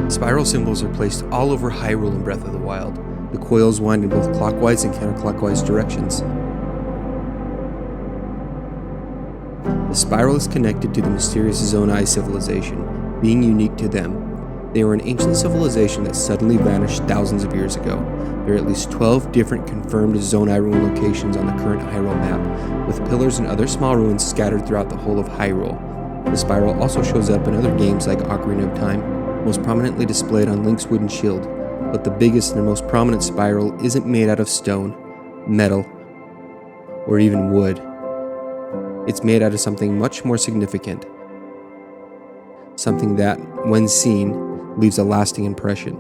Spiral symbols are placed all over Hyrule in Breath of the Wild. The coils wind in both clockwise and counterclockwise directions. The spiral is connected to the mysterious Zonai civilization, being unique to them. They were an ancient civilization that suddenly vanished thousands of years ago. There are at least 12 different confirmed Zonai ruin locations on the current Hyrule map, with pillars and other small ruins scattered throughout the whole of Hyrule. The spiral also shows up in other games like Ocarina of Time, most prominently displayed on Link's wooden shield, but the biggest and most prominent spiral isn't made out of stone, metal, or even wood. It's made out of something much more significant, something that, when seen, leaves a lasting impression.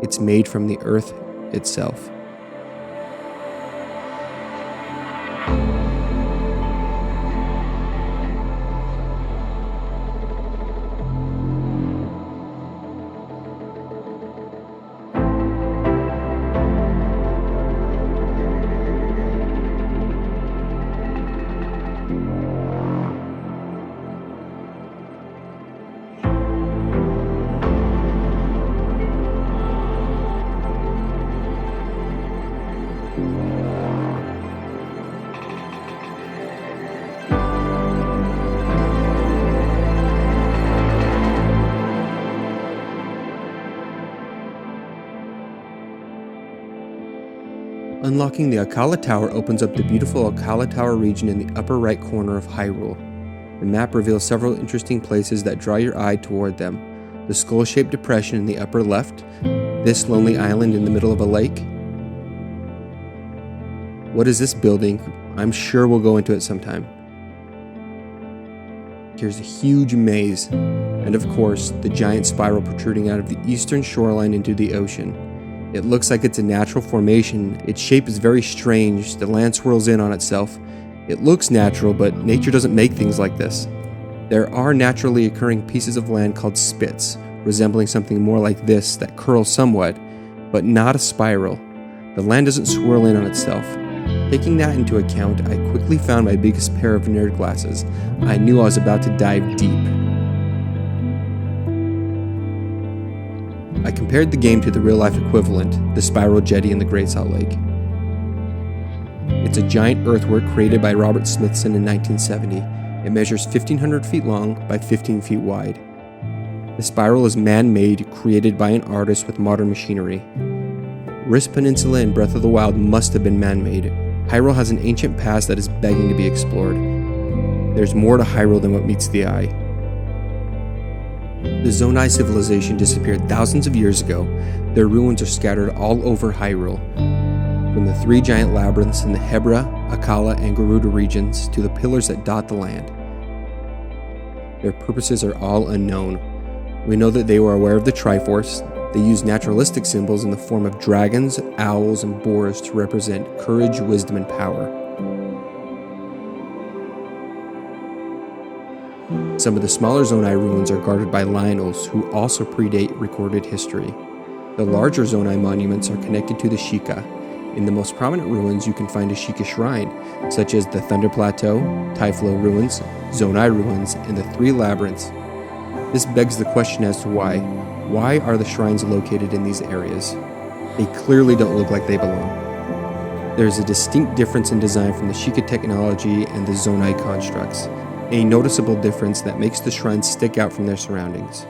It's made from the earth itself. Unlocking the Akkala Tower opens up the beautiful Akkala Tower region in the upper right corner of Hyrule. The map reveals several interesting places that draw your eye toward them. The skull-shaped depression in the upper left, this lonely island in the middle of a lake. What is this building? I'm sure we'll go into it sometime. Here's a huge maze, and of course, the giant spiral protruding out of the eastern shoreline into the ocean. It looks like it's a natural formation. Its shape is very strange. The land swirls in on itself. It looks natural, but nature doesn't make things like this. There are naturally occurring pieces of land called spits, resembling something more like this that curls somewhat, but not a spiral. The land doesn't swirl in on itself. Taking that into account, I quickly found my biggest pair of nerd glasses. I knew I was about to dive deep. I compared the game to the real-life equivalent, the Spiral Jetty in the Great Salt Lake. It's a giant earthwork created by Robert Smithson in 1970. It measures 1,500 feet long by 15 feet wide. The spiral is man-made, created by an artist with modern machinery. Rist Peninsula in Breath of the Wild must have been man-made. Hyrule has an ancient past that is begging to be explored. There's more to Hyrule than what meets the eye. The Zonai civilization disappeared thousands of years ago. Their ruins are scattered all over Hyrule, from the three giant labyrinths in the Hebra, Akkala, and Gerudo regions to the pillars that dot the land. Their purposes are all unknown. We know that they were aware of the Triforce. They used naturalistic symbols in the form of dragons, owls, and boars to represent courage, wisdom, and power. Some of the smaller Zonai ruins are guarded by Lionels, who also predate recorded history. The larger Zonai monuments are connected to the Sheikah. In the most prominent ruins, you can find a Sheikah shrine, such as the Thunder Plateau, Typhlo ruins, Zonai ruins, and the three labyrinths. This begs the question as to why. Why are the shrines located in these areas? They clearly don't look like they belong. There is a distinct difference in design from the Sheikah technology and the Zonai constructs. A noticeable difference that makes the shrines stick out from their surroundings.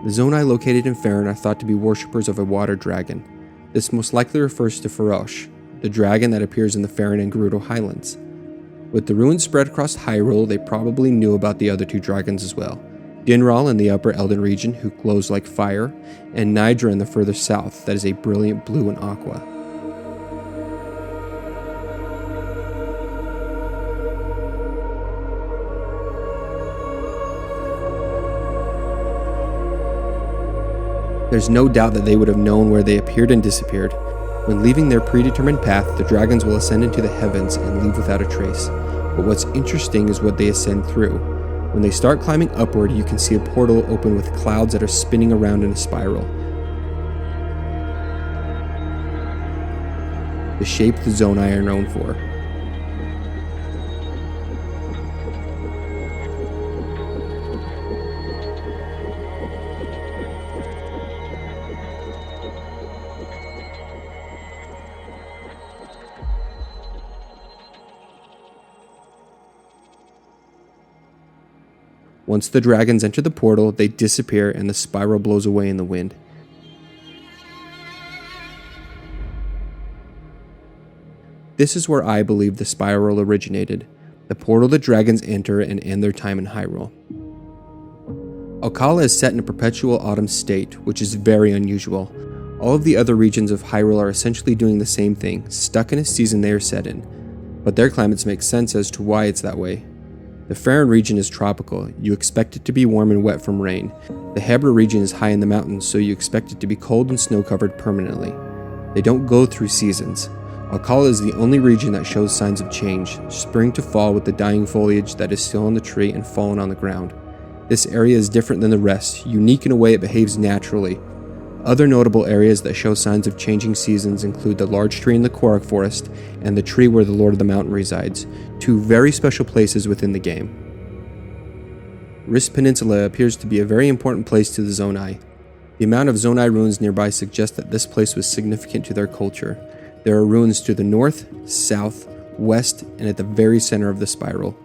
The Zonai located in Faerûn are thought to be worshippers of a water dragon. This most likely refers to Farosh, the dragon that appears in the Faerûn and Gerudo Highlands. With the ruins spread across Hyrule, they probably knew about the other two dragons as well. Dinral in the upper Elden region, who glows like fire, and Nidra in the further south, that is a brilliant blue and aqua. There's no doubt that they would have known where they appeared and disappeared. When leaving their predetermined path, the dragons will ascend into the heavens and leave without a trace. But what's interesting is what they ascend through. When they start climbing upward, you can see a portal open with clouds that are spinning around in a spiral. The shape the Zonai are known for. Once the dragons enter the portal, they disappear and the spiral blows away in the wind. This is where I believe the spiral originated, the portal the dragons enter and end their time in Hyrule. Alcala is set in a perpetual autumn state, which is very unusual. All of the other regions of Hyrule are essentially doing the same thing, stuck in a season they are set in, but their climates make sense as to why it's that way. The Faron region is tropical, you expect it to be warm and wet from rain. The Hebra region is high in the mountains, so you expect it to be cold and snow-covered permanently. They don't go through seasons. Alcala is the only region that shows signs of change, spring to fall with the dying foliage that is still on the tree and fallen on the ground. This area is different than the rest, unique in a way it behaves naturally. Other notable areas that show signs of changing seasons include the large tree in the Korok Forest and the tree where the Lord of the Mountain resides, two very special places within the game. Rist Peninsula appears to be a very important place to the Zonai. The amount of Zonai ruins nearby suggests that this place was significant to their culture. There are ruins to the north, south, west, and at the very center of the spiral.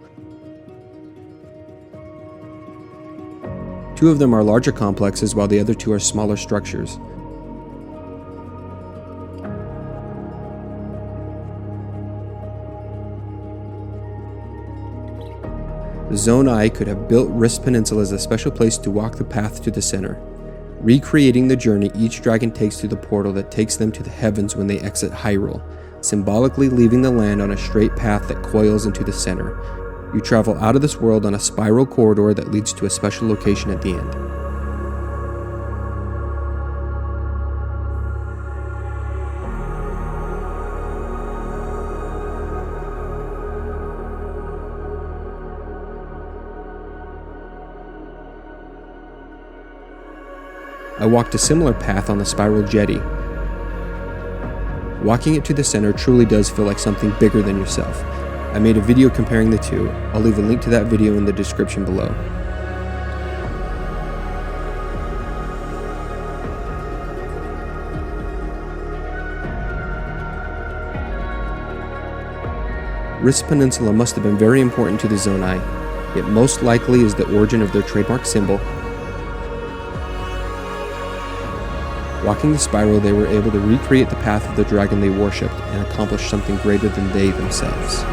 Two of them are larger complexes while the other two are smaller structures. The Zonai could have built Rist Peninsula as a special place to walk the path to the center, recreating the journey each dragon takes through the portal that takes them to the heavens when they exit Hyrule, symbolically leaving the land on a straight path that coils into the center. You travel out of this world on a spiral corridor that leads to a special location at the end. I walked a similar path on the spiral jetty. Walking it to the center truly does feel like something bigger than yourself. I made a video comparing the two. I'll leave a link to that video in the description below. Rist Peninsula must have been very important to the Zonai. It most likely is the origin of their trademark symbol. Walking the spiral, they were able to recreate the path of the dragon they worshipped and accomplish something greater than they themselves.